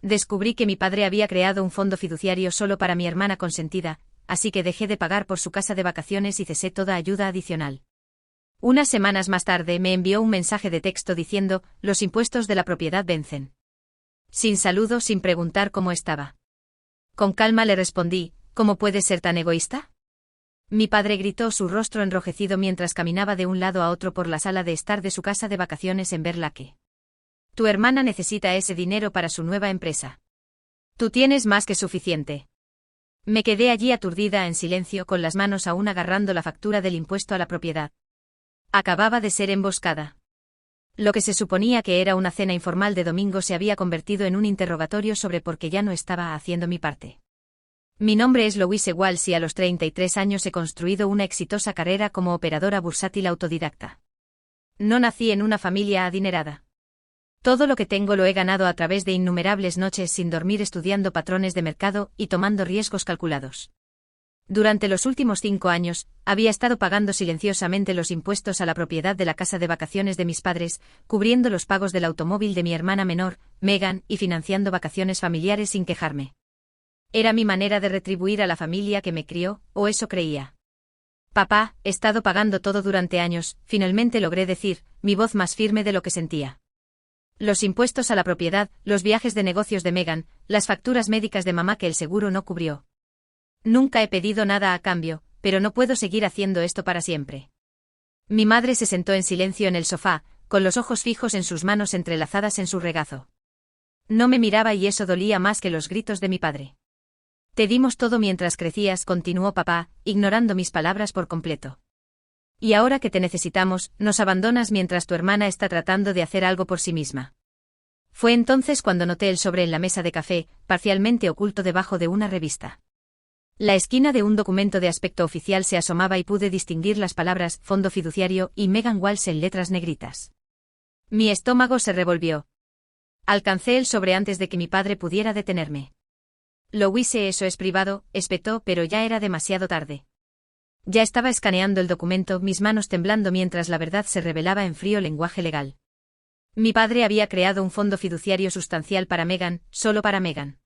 Descubrí que mi padre había creado un fondo fiduciario solo para mi hermana consentida, así que dejé de pagar por su casa de vacaciones y cesé toda ayuda adicional. Unas semanas más tarde me envió un mensaje de texto diciendo: los impuestos de la propiedad vencen. Sin saludo, sin preguntar cómo estaba. Con calma le respondí: ¿cómo puedes ser tan egoísta? Mi padre gritó, su rostro enrojecido mientras caminaba de un lado a otro por la sala de estar de su casa de vacaciones en Berlake. Tu hermana necesita ese dinero para su nueva empresa. Tú tienes más que suficiente. Me quedé allí aturdida en silencio, con las manos aún agarrando la factura del impuesto a la propiedad. Acababa de ser emboscada. Lo que se suponía que era una cena informal de domingo se había convertido en un interrogatorio sobre por qué ya no estaba haciendo mi parte. Mi nombre es Louise Walsh y a los 33 años he construido una exitosa carrera como operadora bursátil autodidacta. No nací en una familia adinerada. Todo lo que tengo lo he ganado a través de innumerables noches sin dormir estudiando patrones de mercado y tomando riesgos calculados. Durante los últimos 5 años, había estado pagando silenciosamente los impuestos a la propiedad de la casa de vacaciones de mis padres, cubriendo los pagos del automóvil de mi hermana menor, Megan, y financiando vacaciones familiares sin quejarme. Era mi manera de retribuir a la familia que me crió, o eso creía. Papá, he estado pagando todo durante años, finalmente logré decir, mi voz más firme de lo que sentía. Los impuestos a la propiedad, los viajes de negocios de Megan, las facturas médicas de mamá que el seguro no cubrió. Nunca he pedido nada a cambio, pero no puedo seguir haciendo esto para siempre. Mi madre se sentó en silencio en el sofá, con los ojos fijos en sus manos entrelazadas en su regazo. No me miraba y eso dolía más que los gritos de mi padre. Te dimos todo mientras crecías, continuó papá, ignorando mis palabras por completo. Y ahora que te necesitamos, nos abandonas mientras tu hermana está tratando de hacer algo por sí misma. Fue entonces cuando noté el sobre en la mesa de café, parcialmente oculto debajo de una revista. La esquina de un documento de aspecto oficial se asomaba y pude distinguir las palabras Fondo Fiduciario y Megan Walsh en letras negritas. Mi estómago se revolvió. Alcancé el sobre antes de que mi padre pudiera detenerme. Louise, eso es privado, espetó, pero ya era demasiado tarde. Ya estaba escaneando el documento, mis manos temblando mientras la verdad se revelaba en frío lenguaje legal. Mi padre había creado un fondo fiduciario sustancial para Megan, solo para Megan.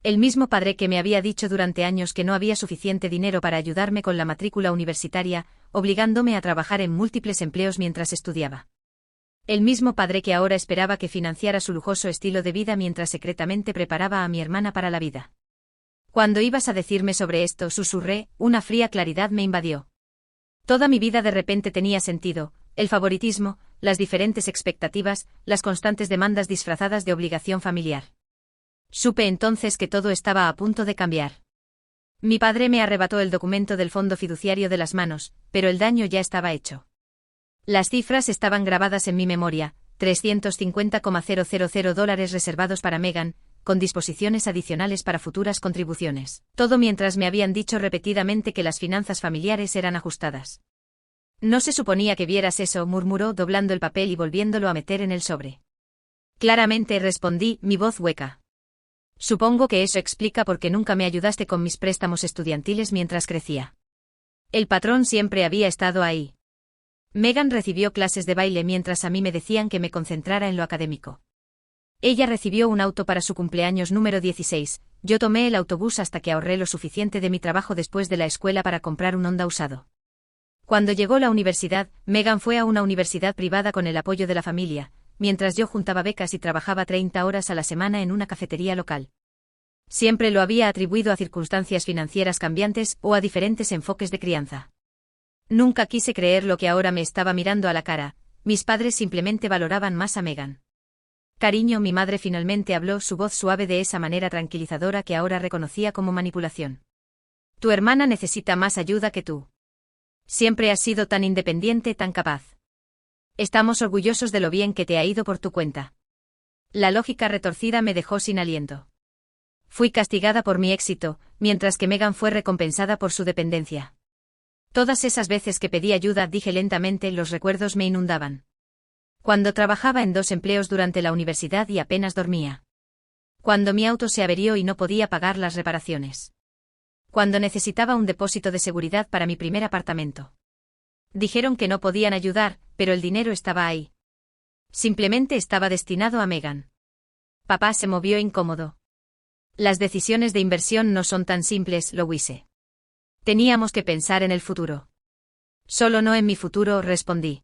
El mismo padre que me había dicho durante años que no había suficiente dinero para ayudarme con la matrícula universitaria, obligándome a trabajar en múltiples empleos mientras estudiaba. El mismo padre que ahora esperaba que financiara su lujoso estilo de vida mientras secretamente preparaba a mi hermana para la vida. Cuando ibas a decirme sobre esto, susurré, una fría claridad me invadió. Toda mi vida de repente tenía sentido, el favoritismo, las diferentes expectativas, las constantes demandas disfrazadas de obligación familiar. Supe entonces que todo estaba a punto de cambiar. Mi padre me arrebató el documento del fondo fiduciario de las manos, pero el daño ya estaba hecho. Las cifras estaban grabadas en mi memoria, $350,000 reservados para Megan, con disposiciones adicionales para futuras contribuciones. Todo mientras me habían dicho repetidamente que las finanzas familiares eran ajustadas. No se suponía que vieras eso, murmuró doblando el papel y volviéndolo a meter en el sobre. Claramente respondí, mi voz hueca. Supongo que eso explica por qué nunca me ayudaste con mis préstamos estudiantiles mientras crecía. El patrón siempre había estado ahí. Megan recibió clases de baile mientras a mí me decían que me concentrara en lo académico. Ella recibió un auto para su cumpleaños número 16, yo tomé el autobús hasta que ahorré lo suficiente de mi trabajo después de la escuela para comprar un Honda usado. Cuando llegó la universidad, Megan fue a una universidad privada con el apoyo de la familia, mientras yo juntaba becas y trabajaba 30 horas a la semana en una cafetería local. Siempre lo había atribuido a circunstancias financieras cambiantes o a diferentes enfoques de crianza. Nunca quise creer lo que ahora me estaba mirando a la cara, mis padres simplemente valoraban más a Megan. Cariño, mi madre finalmente habló, su voz suave de esa manera tranquilizadora que ahora reconocía como manipulación. Tu hermana necesita más ayuda que tú. Siempre has sido tan independiente, tan capaz. Estamos orgullosos de lo bien que te ha ido por tu cuenta. La lógica retorcida me dejó sin aliento. Fui castigada por mi éxito, mientras que Megan fue recompensada por su dependencia. Todas esas veces que pedí ayuda, dije lentamente, los recuerdos me inundaban. Cuando trabajaba en 2 empleos durante la universidad y apenas dormía. Cuando mi auto se averió y no podía pagar las reparaciones. Cuando necesitaba un depósito de seguridad para mi primer apartamento. Dijeron que no podían ayudar, pero el dinero estaba ahí. Simplemente estaba destinado a Megan. Papá se movió incómodo. Las decisiones de inversión no son tan simples, Louise. Teníamos que pensar en el futuro. Solo no en mi futuro, respondí.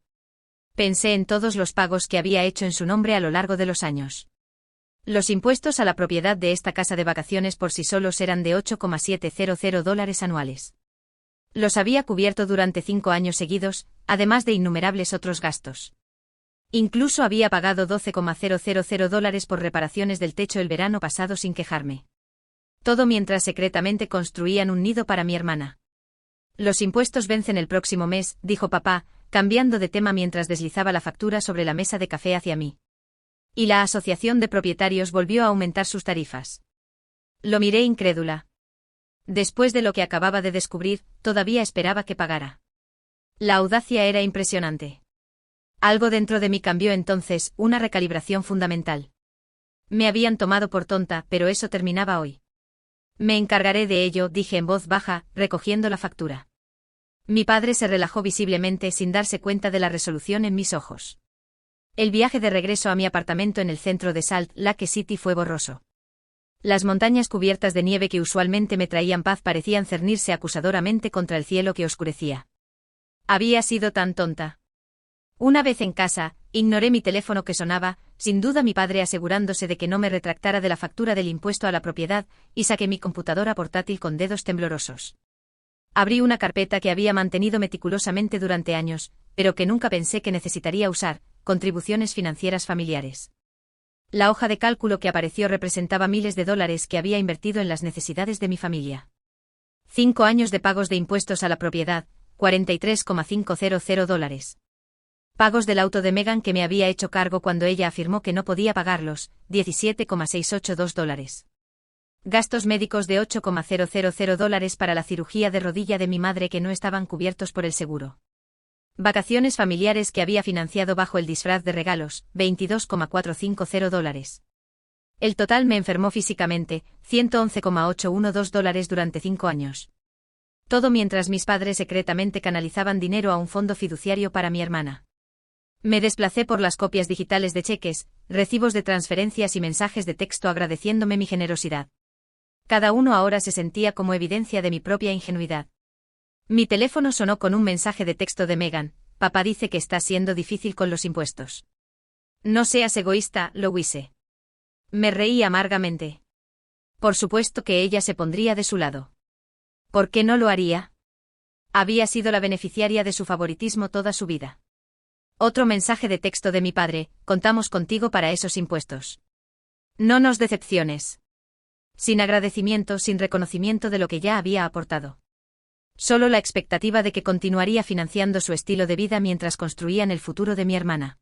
Pensé en todos los pagos que había hecho en su nombre a lo largo de los años. Los impuestos a la propiedad de esta casa de vacaciones por sí solos eran de $8,700 anuales. Los había cubierto durante 5 años seguidos, además de innumerables otros gastos. Incluso había pagado $12,000 por reparaciones del techo el verano pasado sin quejarme. Todo mientras secretamente construían un nido para mi hermana. Los impuestos vencen el próximo mes, dijo papá, cambiando de tema mientras deslizaba la factura sobre la mesa de café hacia mí. Y la asociación de propietarios volvió a aumentar sus tarifas. Lo miré incrédula. Después de lo que acababa de descubrir, todavía esperaba que pagara. La audacia era impresionante. Algo dentro de mí cambió entonces, una recalibración fundamental. Me habían tomado por tonta, pero eso terminaba hoy. Me encargaré de ello, dije en voz baja, recogiendo la factura. Mi padre se relajó visiblemente sin darse cuenta de la resolución en mis ojos. El viaje de regreso a mi apartamento en el centro de Salt Lake City fue borroso. Las montañas cubiertas de nieve que usualmente me traían paz parecían cernirse acusadoramente contra el cielo que oscurecía. Había sido tan tonta. Una vez en casa, ignoré mi teléfono que sonaba, sin duda mi padre asegurándose de que no me retractara de la factura del impuesto a la propiedad, y saqué mi computadora portátil con dedos temblorosos. Abrí una carpeta que había mantenido meticulosamente durante años, pero que nunca pensé que necesitaría usar: contribuciones financieras familiares. La hoja de cálculo que apareció representaba miles de dólares que había invertido en las necesidades de mi familia. 5 años de pagos de impuestos a la propiedad, $43,500. Pagos del auto de Megan que me había hecho cargo cuando ella afirmó que no podía pagarlos, $17,682. Gastos médicos de $8,000 para la cirugía de rodilla de mi madre que no estaban cubiertos por el seguro. Vacaciones familiares que había financiado bajo el disfraz de regalos, $22,450. El total me enfermó físicamente, $111,812 durante 5 años. Todo mientras mis padres secretamente canalizaban dinero a un fondo fiduciario para mi hermana. Me desplacé por las copias digitales de cheques, recibos de transferencias y mensajes de texto agradeciéndome mi generosidad. Cada uno ahora se sentía como evidencia de mi propia ingenuidad. Mi teléfono sonó con un mensaje de texto de Megan: papá dice que está siendo difícil con los impuestos. No seas egoísta, Louise. Me reí amargamente. Por supuesto que ella se pondría de su lado. ¿Por qué no lo haría? Había sido la beneficiaria de su favoritismo toda su vida. Otro mensaje de texto de mi padre: contamos contigo para esos impuestos. No nos decepciones. Sin agradecimiento, sin reconocimiento de lo que ya había aportado. Solo la expectativa de que continuaría financiando su estilo de vida mientras construían el futuro de mi hermana.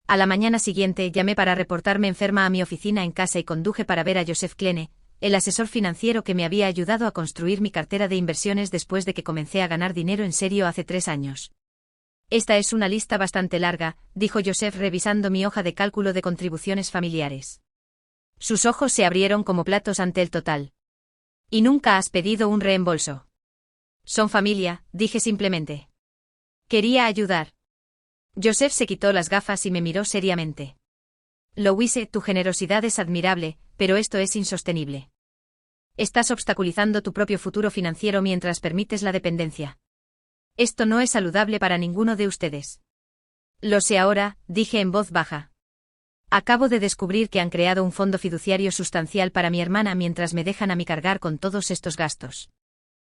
A la mañana siguiente llamé para reportarme enferma a mi oficina en casa y conduje para ver a Joseph Kleene, el asesor financiero que me había ayudado a construir mi cartera de inversiones después de que comencé a ganar dinero en serio hace 3 años. Esta es una lista bastante larga, dijo Joseph revisando mi hoja de cálculo de contribuciones familiares. Sus ojos se abrieron como platos ante el total. ¿Y nunca has pedido un reembolso? Son familia, dije simplemente. Quería ayudar. Joseph se quitó las gafas y me miró seriamente. Louise, tu generosidad es admirable, pero esto es insostenible. Estás obstaculizando tu propio futuro financiero mientras permites la dependencia. Esto no es saludable para ninguno de ustedes. Lo sé ahora, dije en voz baja. Acabo de descubrir que han creado un fondo fiduciario sustancial para mi hermana mientras me dejan a mí cargar con todos estos gastos.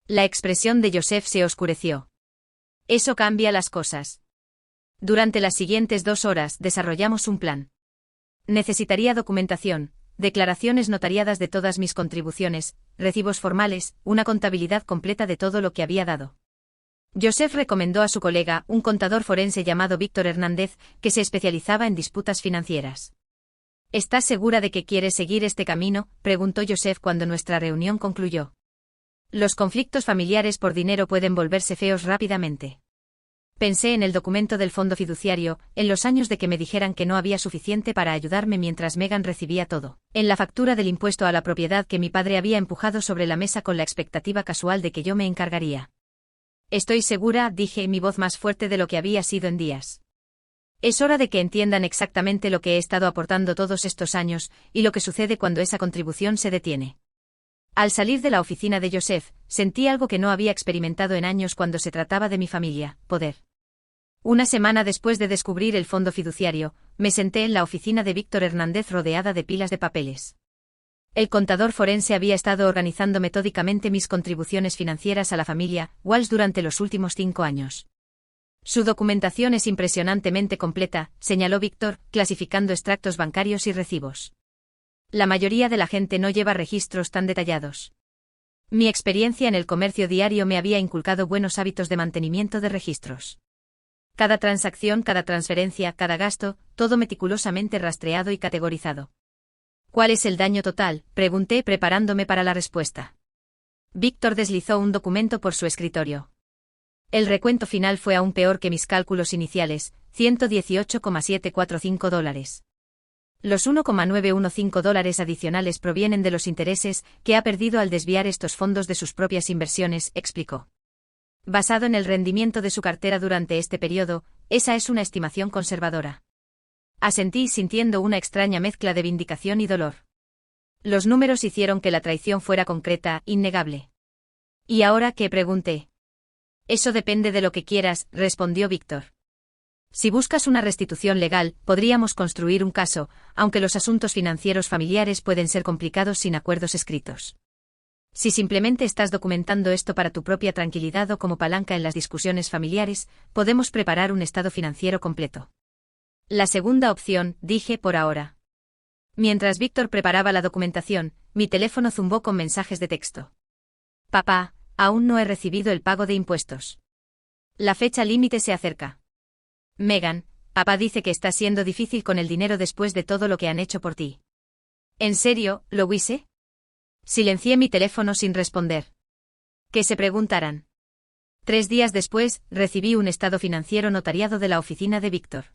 La expresión de Joseph se oscureció. Eso cambia las cosas. Durante las siguientes 2 horas desarrollamos un plan. Necesitaría documentación, declaraciones notariadas de todas mis contribuciones, recibos formales, una contabilidad completa de todo lo que había dado. Joseph recomendó a su colega, un contador forense llamado Víctor Hernández, que se especializaba en disputas financieras. ¿Estás segura de que quieres seguir este camino?, preguntó Joseph cuando nuestra reunión concluyó. Los conflictos familiares por dinero pueden volverse feos rápidamente. Pensé en el documento del fondo fiduciario, en los años de que me dijeran que no había suficiente para ayudarme mientras Megan recibía todo, en la factura del impuesto a la propiedad que mi padre había empujado sobre la mesa con la expectativa casual de que yo me encargaría. Estoy segura, dije, mi voz más fuerte de lo que había sido en días. Es hora de que entiendan exactamente lo que he estado aportando todos estos años, y lo que sucede cuando esa contribución se detiene. Al salir de la oficina de Joseph, sentí algo que no había experimentado en años cuando se trataba de mi familia: poder. Una semana después de descubrir el fondo fiduciario, me senté en la oficina de Víctor Hernández rodeada de pilas de papeles. El contador forense había estado organizando metódicamente mis contribuciones financieras a la familia Walsh durante los últimos 5 años. Su documentación es impresionantemente completa, señaló Víctor, clasificando extractos bancarios y recibos. La mayoría de la gente no lleva registros tan detallados. Mi experiencia en el comercio diario me había inculcado buenos hábitos de mantenimiento de registros. Cada transacción, cada transferencia, cada gasto, todo meticulosamente rastreado y categorizado. ¿Cuál es el daño total?, pregunté preparándome para la respuesta. Víctor deslizó un documento por su escritorio. El recuento final fue aún peor que mis cálculos iniciales: $118,745. Los $1,915 adicionales provienen de los intereses que ha perdido al desviar estos fondos de sus propias inversiones, explicó. Basado en el rendimiento de su cartera durante este periodo, esa es una estimación conservadora. Asentí sintiendo una extraña mezcla de vindicación y dolor. Los números hicieron que la traición fuera concreta, innegable. ¿Y ahora qué?, pregunté. Eso depende de lo que quieras, respondió Víctor. Si buscas una restitución legal, podríamos construir un caso, aunque los asuntos financieros familiares pueden ser complicados sin acuerdos escritos. Si simplemente estás documentando esto para tu propia tranquilidad o como palanca en las discusiones familiares, podemos preparar un estado financiero completo. La segunda opción, dije por ahora. Mientras Víctor preparaba la documentación, mi teléfono zumbó con mensajes de texto. Papá, aún no he recibido el pago de impuestos. La fecha límite se acerca. Megan, papá dice que está siendo difícil con el dinero después de todo lo que han hecho por ti. ¿En serio, Louise? Silencié mi teléfono sin responder. Que se preguntaran. 3 días después, recibí un estado financiero notariado de la oficina de Víctor.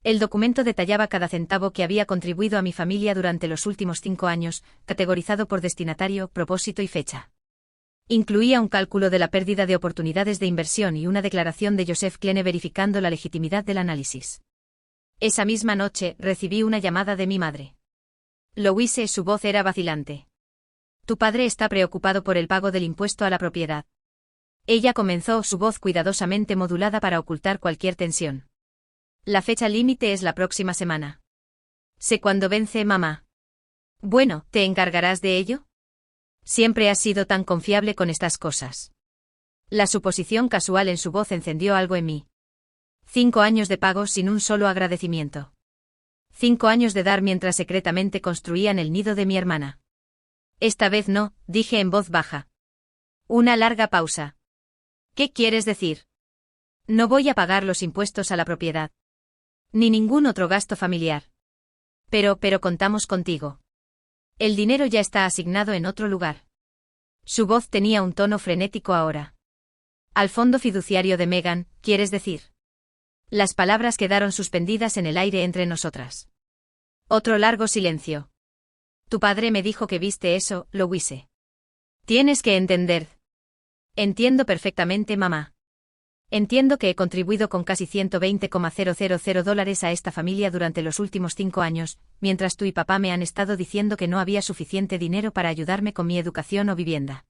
El documento detallaba cada centavo que había contribuido a mi familia durante los últimos 5 años, categorizado por destinatario, propósito y fecha. Incluía un cálculo de la pérdida de oportunidades de inversión y una declaración de Joseph Kleene verificando la legitimidad del análisis. Esa misma noche, recibí una llamada de mi madre. Louise, su voz era vacilante. Tu padre está preocupado por el pago del impuesto a la propiedad. Ella comenzó, su voz cuidadosamente modulada para ocultar cualquier tensión. La fecha límite es la próxima semana. Sé cuándo vence, mamá. Bueno, ¿te encargarás de ello? Siempre has sido tan confiable con estas cosas. La suposición casual en su voz encendió algo en mí. 5 años de pagos sin un solo agradecimiento. 5 años de dar mientras secretamente construían el nido de mi hermana. Esta vez no, dije en voz baja. Una larga pausa. ¿Qué quieres decir? No voy a pagar los impuestos a la propiedad. Ni ningún otro gasto familiar. Pero contamos contigo. El dinero ya está asignado en otro lugar. Su voz tenía un tono frenético ahora. Al fondo fiduciario de Megan, ¿quieres decir? Las palabras quedaron suspendidas en el aire entre nosotras. Otro largo silencio. Tu padre me dijo que viste eso, Louise. Tienes que entender. Entiendo perfectamente, mamá. Entiendo que he contribuido con casi $120,000 a esta familia durante los últimos 5 años, mientras tú y papá me han estado diciendo que no había suficiente dinero para ayudarme con mi educación o vivienda.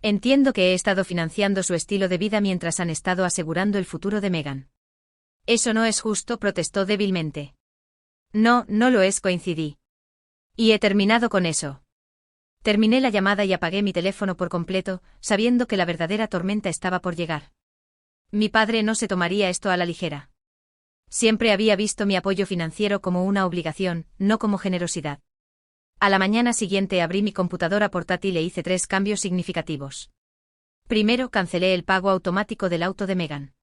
Entiendo que he estado financiando su estilo de vida mientras han estado asegurando el futuro de Megan. Eso no es justo, protestó débilmente. No lo es, coincidí. Y he terminado con eso. Terminé la llamada y apagué mi teléfono por completo, sabiendo que la verdadera tormenta estaba por llegar. Mi padre no se tomaría esto a la ligera. Siempre había visto mi apoyo financiero como una obligación, no como generosidad. A la mañana siguiente abrí mi computadora portátil e hice 3 cambios significativos. Primero, cancelé el pago automático del auto de Megan.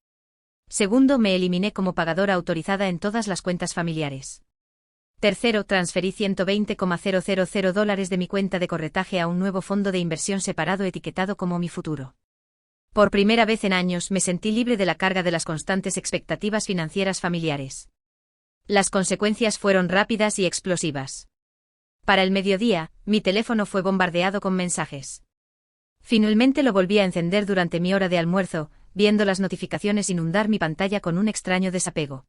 Segundo, me eliminé como pagadora autorizada en todas las cuentas familiares. Tercero, transferí $120,000 de mi cuenta de corretaje a un nuevo fondo de inversión separado etiquetado como Mi Futuro. Por primera vez en años me sentí libre de la carga de las constantes expectativas financieras familiares. Las consecuencias fueron rápidas y explosivas. Para el mediodía, mi teléfono fue bombardeado con mensajes. Finalmente lo volví a encender durante mi hora de almuerzo, viendo las notificaciones inundar mi pantalla con un extraño desapego.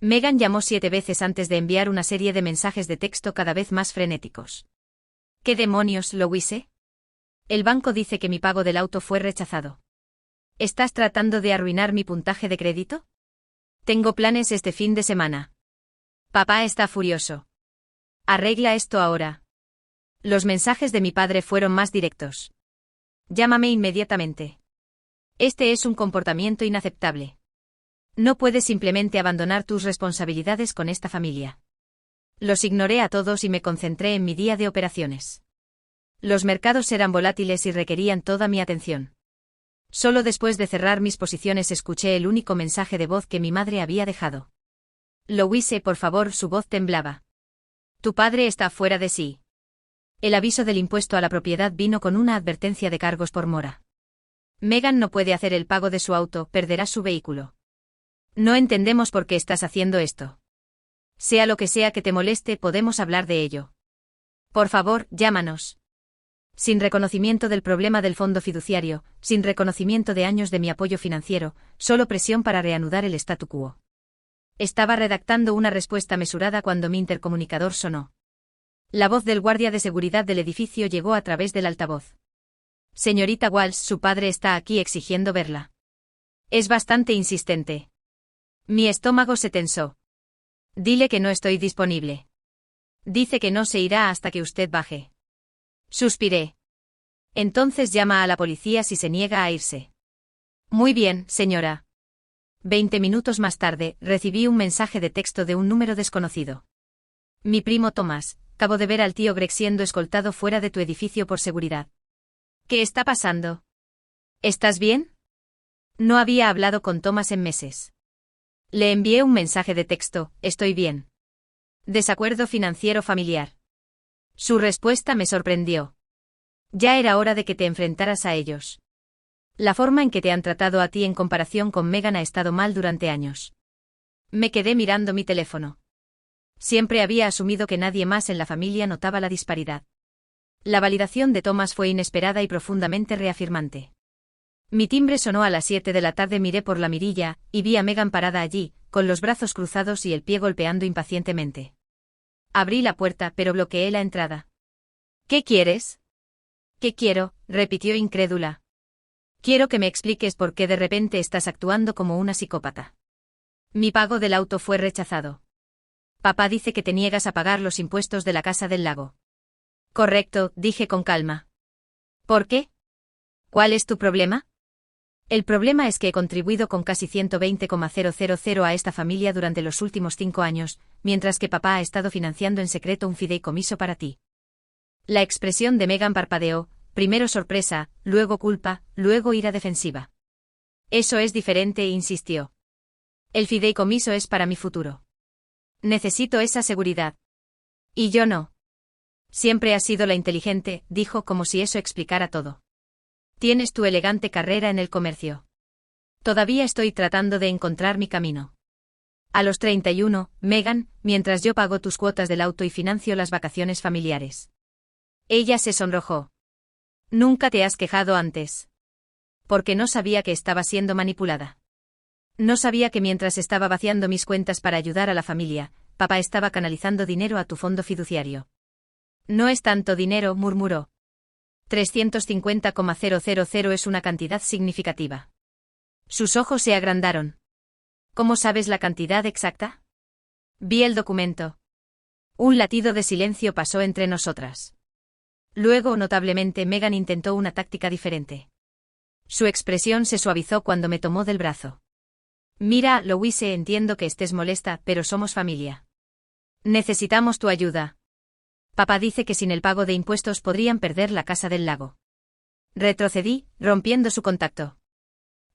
Megan llamó 7 veces antes de enviar una serie de mensajes de texto cada vez más frenéticos. ¿Qué demonios, Louise? El banco dice que mi pago del auto fue rechazado. ¿Estás tratando de arruinar mi puntaje de crédito? Tengo planes este fin de semana. Papá está furioso. Arregla esto ahora. Los mensajes de mi padre fueron más directos. Llámame inmediatamente. Este es un comportamiento inaceptable. No puedes simplemente abandonar tus responsabilidades con esta familia. Los ignoré a todos y me concentré en mi día de operaciones. Los mercados eran volátiles y requerían toda mi atención. Solo después de cerrar mis posiciones escuché el único mensaje de voz que mi madre había dejado. Louise, por favor, su voz temblaba. Tu padre está fuera de sí. El aviso del impuesto a la propiedad vino con una advertencia de cargos por mora. Megan no puede hacer el pago de su auto, perderá su vehículo. No entendemos por qué estás haciendo esto. Sea lo que sea que te moleste, podemos hablar de ello. Por favor, llámanos. Sin reconocimiento del problema del fondo fiduciario, sin reconocimiento de años de mi apoyo financiero, solo presión para reanudar el statu quo. Estaba redactando una respuesta mesurada cuando mi intercomunicador sonó. La voz del guardia de seguridad del edificio llegó a través del altavoz. Señorita Walsh, su padre está aquí exigiendo verla. Es bastante insistente. Mi estómago se tensó. Dile que no estoy disponible. Dice que no se irá hasta que usted baje. Suspiré. Entonces llama a la policía si se niega a irse. Muy bien, señora. 20 minutos más tarde, recibí un mensaje de texto de un número desconocido. Mi primo Thomas, acabo de ver al tío Greg siendo escoltado fuera de tu edificio por seguridad. ¿Qué está pasando? ¿Estás bien? No había hablado con Thomas en meses. Le envié un mensaje de texto, estoy bien. Desacuerdo financiero familiar. Su respuesta me sorprendió. Ya era hora de que te enfrentaras a ellos. La forma en que te han tratado a ti en comparación con Megan ha estado mal durante años. Me quedé mirando mi teléfono. Siempre había asumido que nadie más en la familia notaba la disparidad. La validación de Thomas fue inesperada y profundamente reafirmante. Mi timbre sonó a las 7 de la tarde, miré por la mirilla, y vi a Megan parada allí, con los brazos cruzados y el pie golpeando impacientemente. Abrí la puerta, pero bloqueé la entrada. ¿Qué quieres? ¿Qué quiero?, repitió incrédula. Quiero que me expliques por qué de repente estás actuando como una psicópata. Mi pago del auto fue rechazado. Papá dice que te niegas a pagar los impuestos de la casa del lago. Correcto, dije con calma. ¿Por qué? ¿Cuál es tu problema? El problema es que he contribuido con casi 120,000 a esta familia durante los últimos 5 años, mientras que papá ha estado financiando en secreto un fideicomiso para ti. La expresión de Megan parpadeó, primero sorpresa, luego culpa, luego ira defensiva. Eso es diferente, insistió. El fideicomiso es para mi futuro. Necesito esa seguridad. Y yo no. Siempre has sido la inteligente, dijo como si eso explicara todo. Tienes tu elegante carrera en el comercio. Todavía estoy tratando de encontrar mi camino. A los 31, Megan, mientras yo pago tus cuotas del auto y financio las vacaciones familiares. Ella se sonrojó. Nunca te has quejado antes. Porque no sabía que estaba siendo manipulada. No sabía que mientras estaba vaciando mis cuentas para ayudar a la familia, papá estaba canalizando dinero a tu fondo fiduciario. No es tanto dinero, murmuró. 350,000 es una cantidad significativa. Sus ojos se agrandaron. ¿Cómo sabes la cantidad exacta? Vi el documento. Un latido de silencio pasó entre nosotras. Luego, notablemente, Megan intentó una táctica diferente. Su expresión se suavizó cuando me tomó del brazo. Mira, Louise, entiendo que estés molesta, pero somos familia. Necesitamos tu ayuda. Papá dice que sin el pago de impuestos podrían perder la casa del lago. Retrocedí, rompiendo su contacto.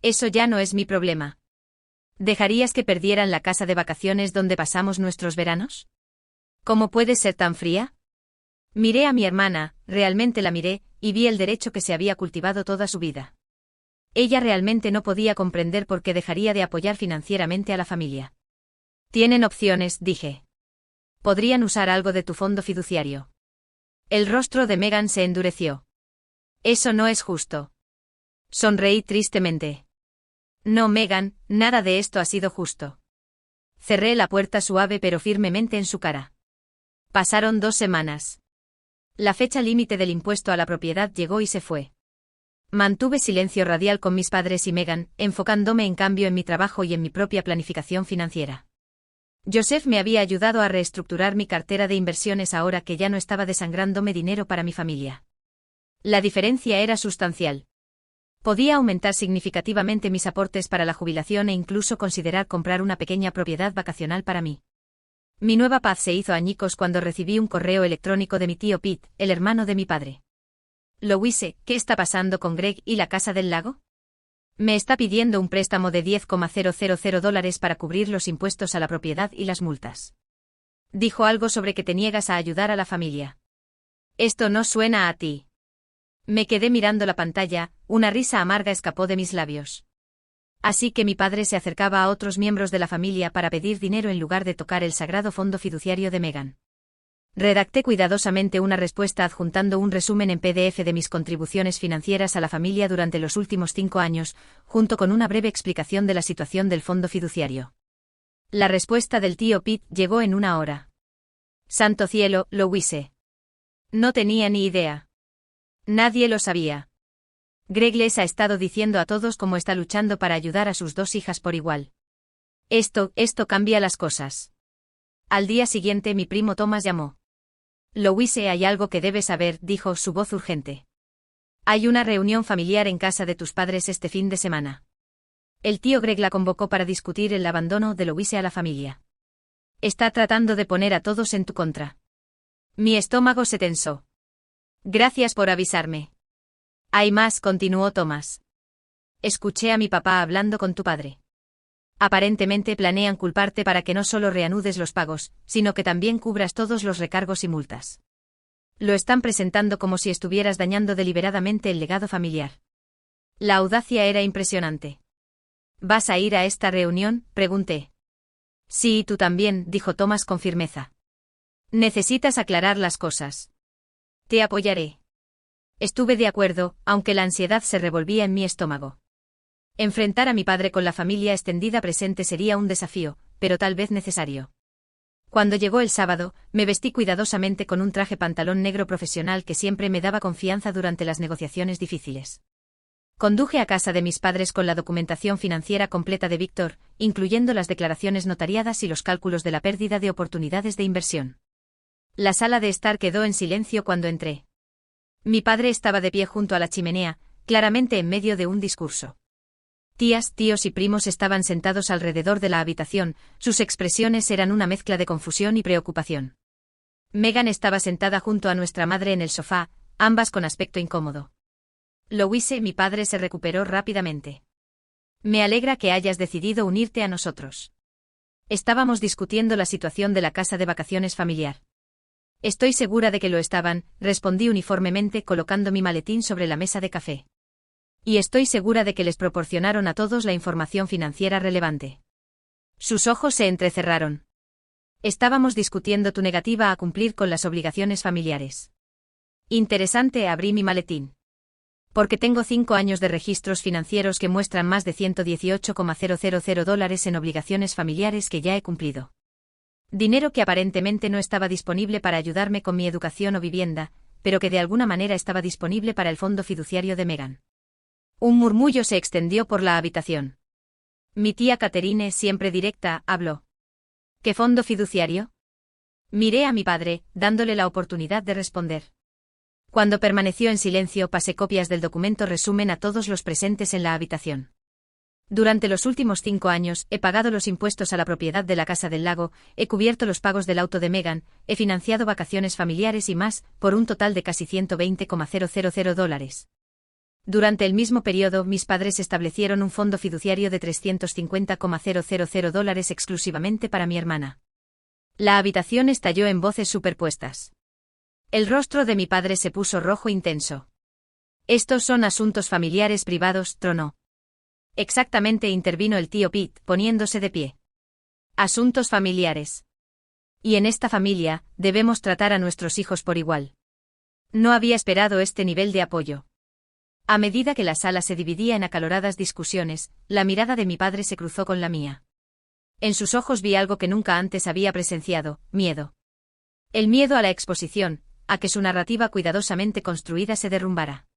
Eso ya no es mi problema. ¿Dejarías que perdieran la casa de vacaciones donde pasamos nuestros veranos? ¿Cómo puedes ser tan fría? Miré a mi hermana, realmente la miré, y vi el derecho que se había cultivado toda su vida. Ella realmente no podía comprender por qué dejaría de apoyar financieramente a la familia. Tienen opciones, dije. Podrían usar algo de tu fondo fiduciario. El rostro de Megan se endureció. Eso no es justo. Sonreí tristemente. No, Megan, nada de esto ha sido justo. Cerré la puerta suave pero firmemente en su cara. Pasaron 2 semanas. La fecha límite del impuesto a la propiedad llegó y se fue. Mantuve silencio radial con mis padres y Megan, enfocándome en cambio en mi trabajo y en mi propia planificación financiera. Joseph me había ayudado a reestructurar mi cartera de inversiones ahora que ya no estaba desangrándome dinero para mi familia. La diferencia era sustancial. Podía aumentar significativamente mis aportes para la jubilación e incluso considerar comprar una pequeña propiedad vacacional para mí. Mi nueva paz se hizo añicos cuando recibí un correo electrónico de mi tío Pete, el hermano de mi padre. Louise, ¿qué está pasando con Greg y la Casa del Lago? Me está pidiendo un préstamo de $10,000 para cubrir los impuestos a la propiedad y las multas. Dijo algo sobre que te niegas a ayudar a la familia. Esto no suena a ti. Me quedé mirando la pantalla, una risa amarga escapó de mis labios. Así que mi padre se acercaba a otros miembros de la familia para pedir dinero en lugar de tocar el sagrado fondo fiduciario de Megan. Redacté cuidadosamente una respuesta adjuntando un resumen en PDF de mis contribuciones financieras a la familia durante los últimos 5 años, junto con una breve explicación de la situación del fondo fiduciario. La respuesta del tío Pete llegó en 1 hora. Santo cielo, Louise. No tenía ni idea. Nadie lo sabía. Greg les ha estado diciendo a todos cómo está luchando para ayudar a sus 2 hijas por igual. Esto cambia las cosas. Al día siguiente mi primo Thomas llamó. Louise, hay algo que debes saber, dijo su voz urgente. Hay una reunión familiar en casa de tus padres este fin de semana. El tío Greg la convocó para discutir el abandono de Louise a la familia. Está tratando de poner a todos en tu contra. Mi estómago se tensó. Gracias por avisarme. Hay más, continuó Thomas. Escuché a mi papá hablando con tu padre. Aparentemente planean culparte para que no solo reanudes los pagos, sino que también cubras todos los recargos y multas. Lo están presentando como si estuvieras dañando deliberadamente el legado familiar. La audacia era impresionante. ¿Vas a ir a esta reunión?, pregunté. Sí, y tú también, dijo Thomas con firmeza. Necesitas aclarar las cosas. Te apoyaré. Estuve de acuerdo, aunque la ansiedad se revolvía en mi estómago. Enfrentar a mi padre con la familia extendida presente sería un desafío, pero tal vez necesario. Cuando llegó el sábado, me vestí cuidadosamente con un traje pantalón negro profesional que siempre me daba confianza durante las negociaciones difíciles. Conduje a casa de mis padres con la documentación financiera completa de Víctor, incluyendo las declaraciones notariadas y los cálculos de la pérdida de oportunidades de inversión. La sala de estar quedó en silencio cuando entré. Mi padre estaba de pie junto a la chimenea, claramente en medio de un discurso. Tías, tíos y primos estaban sentados alrededor de la habitación, sus expresiones eran una mezcla de confusión y preocupación. Megan estaba sentada junto a nuestra madre en el sofá, ambas con aspecto incómodo. Louise, mi padre se recuperó rápidamente. Me alegra que hayas decidido unirte a nosotros. Estábamos discutiendo la situación de la casa de vacaciones familiar. Estoy segura de que lo estaban, respondí uniformemente colocando mi maletín sobre la mesa de café. Y estoy segura de que les proporcionaron a todos la información financiera relevante. Sus ojos se entrecerraron. Estábamos discutiendo tu negativa a cumplir con las obligaciones familiares. Interesante, abrí mi maletín. Porque tengo 5 años de registros financieros que muestran más de $118,000 en obligaciones familiares que ya he cumplido. Dinero que aparentemente no estaba disponible para ayudarme con mi educación o vivienda, pero que de alguna manera estaba disponible para el fondo fiduciario de Megan. Un murmullo se extendió por la habitación. Mi tía Catherine, siempre directa, habló. ¿Qué fondo fiduciario? Miré a mi padre, dándole la oportunidad de responder. Cuando permaneció en silencio, pasé copias del documento resumen a todos los presentes en la habitación. Durante los últimos 5 años, he pagado los impuestos a la propiedad de la Casa del Lago, he cubierto los pagos del auto de Megan, he financiado vacaciones familiares y más, por un total de casi $120,000. Durante el mismo periodo, mis padres establecieron un fondo fiduciario de $350,000 exclusivamente para mi hermana. La habitación estalló en voces superpuestas. El rostro de mi padre se puso rojo intenso. Estos son asuntos familiares privados, tronó. Exactamente, intervino el tío Pete, poniéndose de pie. Asuntos familiares. Y en esta familia, debemos tratar a nuestros hijos por igual. No había esperado este nivel de apoyo. A medida que la sala se dividía en acaloradas discusiones, la mirada de mi padre se cruzó con la mía. En sus ojos vi algo que nunca antes había presenciado: miedo. El miedo a la exposición, a que su narrativa cuidadosamente construida se derrumbara.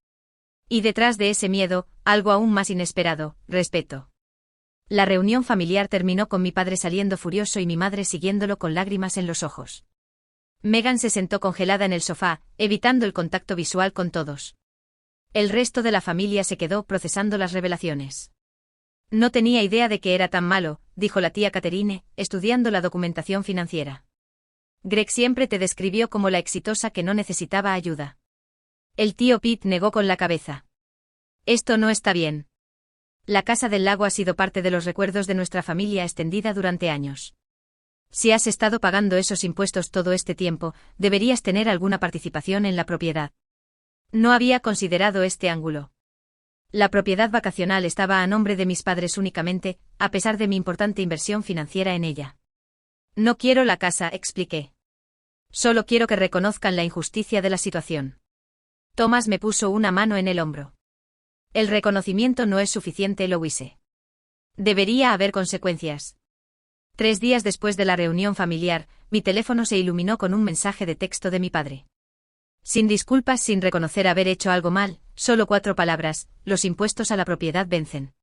Y detrás de ese miedo, algo aún más inesperado: respeto. La reunión familiar terminó con mi padre saliendo furioso y mi madre siguiéndolo con lágrimas en los ojos. Megan se sentó congelada en el sofá, evitando el contacto visual con todos. El resto de la familia se quedó procesando las revelaciones. No tenía idea de que era tan malo, dijo la tía Catherine, estudiando la documentación financiera. Greg siempre te describió como la exitosa que no necesitaba ayuda. El tío Pete negó con la cabeza. Esto no está bien. La Casa del Lago ha sido parte de los recuerdos de nuestra familia extendida durante años. Si has estado pagando esos impuestos todo este tiempo, deberías tener alguna participación en la propiedad. No había considerado este ángulo. La propiedad vacacional estaba a nombre de mis padres únicamente, a pesar de mi importante inversión financiera en ella. No quiero la casa, expliqué. Solo quiero que reconozcan la injusticia de la situación. Thomas me puso una mano en el hombro. El reconocimiento no es suficiente, Louise. Debería haber consecuencias. 3 días después de la reunión familiar, mi teléfono se iluminó con un mensaje de texto de mi padre. Sin disculpas, sin reconocer haber hecho algo mal, solo 4 palabras: los impuestos a la propiedad vencen.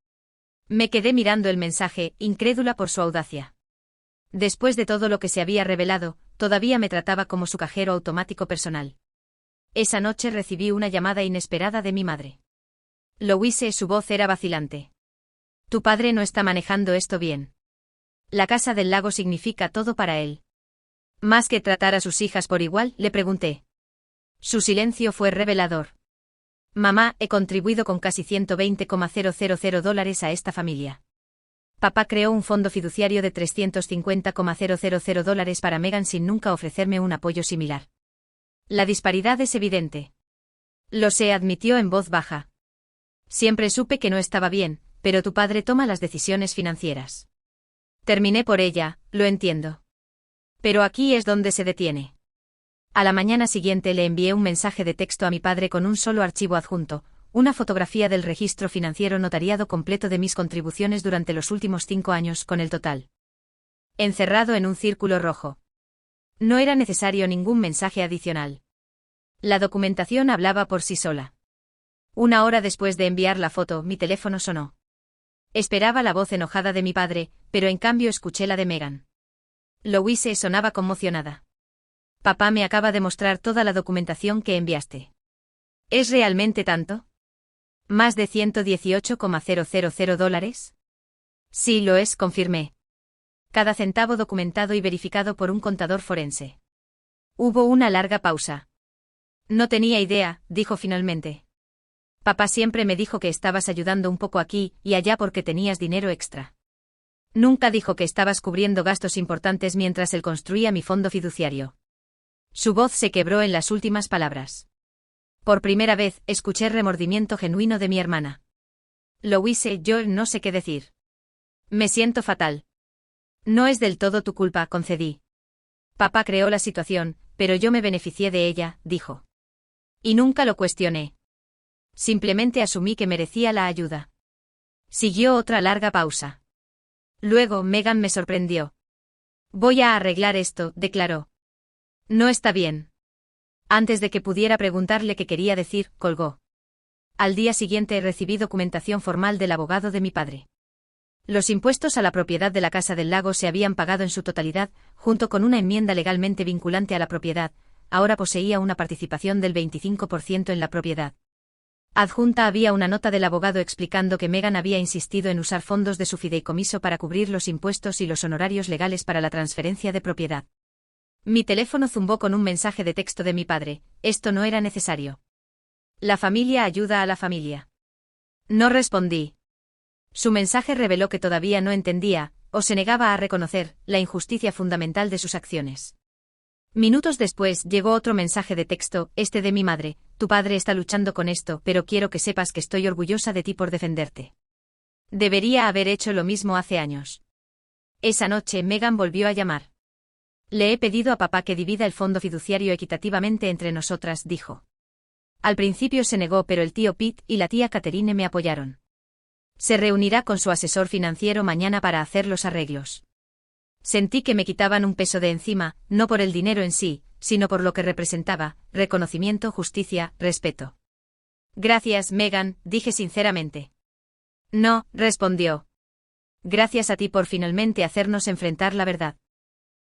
Me quedé mirando el mensaje, incrédula por su audacia. Después de todo lo que se había revelado, todavía me trataba como su cajero automático personal. Esa noche recibí una llamada inesperada de mi madre. Louise, su voz era vacilante. Tu padre no está manejando esto bien. La Casa del Lago significa todo para él. ¿Más que tratar a sus hijas por igual?, le pregunté. Su silencio fue revelador. Mamá, he contribuido con casi $120,000 a esta familia. Papá creó un fondo fiduciario de $350,000 para Megan sin nunca ofrecerme un apoyo similar. La disparidad es evidente. Lo sé, admitió en voz baja. Siempre supe que no estaba bien, pero tu padre toma las decisiones financieras. Terminé por ella, lo entiendo. Pero aquí es donde se detiene. A la mañana siguiente le envié un mensaje de texto a mi padre con un solo archivo adjunto, una fotografía del registro financiero notariado completo de mis contribuciones durante los últimos 5 años, con el total. Encerrado en un círculo rojo. No era necesario ningún mensaje adicional. La documentación hablaba por sí sola. 1 hora después de enviar la foto, mi teléfono sonó. Esperaba la voz enojada de mi padre, pero en cambio escuché la de Megan. Louise sonaba conmocionada. Papá me acaba de mostrar toda la documentación que enviaste. ¿Es realmente tanto? ¿Más de $118,000? Sí, lo es, confirmé. Cada centavo documentado y verificado por un contador forense. Hubo una larga pausa. No tenía idea, dijo finalmente. Papá siempre me dijo que estabas ayudando un poco aquí y allá porque tenías dinero extra. Nunca dijo que estabas cubriendo gastos importantes mientras él construía mi fondo fiduciario. Su voz se quebró en las últimas palabras. Por primera vez, escuché remordimiento genuino de mi hermana. Louise, yo no sé qué decir. Me siento fatal. No es del todo tu culpa, concedí. Papá creó la situación, pero yo me beneficié de ella, dijo. Y nunca lo cuestioné. Simplemente asumí que merecía la ayuda. Siguió otra larga pausa. Luego Megan me sorprendió. Voy a arreglar esto, declaró. No está bien. Antes de que pudiera preguntarle qué quería decir, colgó. Al día siguiente recibí documentación formal del abogado de mi padre. Los impuestos a la propiedad de la Casa del Lago se habían pagado en su totalidad, junto con una enmienda legalmente vinculante a la propiedad. Ahora poseía una participación del 25% en la propiedad. Adjunta había una nota del abogado explicando que Megan había insistido en usar fondos de su fideicomiso para cubrir los impuestos y los honorarios legales para la transferencia de propiedad. Mi teléfono zumbó con un mensaje de texto de mi padre: esto no era necesario. La familia ayuda a la familia. No respondí. Su mensaje reveló que todavía no entendía, o se negaba a reconocer, la injusticia fundamental de sus acciones. Minutos después llegó otro mensaje de texto, este de mi madre: tu padre está luchando con esto, pero quiero que sepas que estoy orgullosa de ti por defenderte. Debería haber hecho lo mismo hace años. Esa noche Megan volvió a llamar. Le he pedido a papá que divida el fondo fiduciario equitativamente entre nosotras, dijo. Al principio se negó, pero el tío Pete y la tía Catherine me apoyaron. Se reunirá con su asesor financiero mañana para hacer los arreglos. Sentí que me quitaban un peso de encima, no por el dinero en sí, sino por lo que representaba: reconocimiento, justicia, respeto. Gracias, Megan, dije sinceramente. No, respondió. Gracias a ti por finalmente hacernos enfrentar la verdad.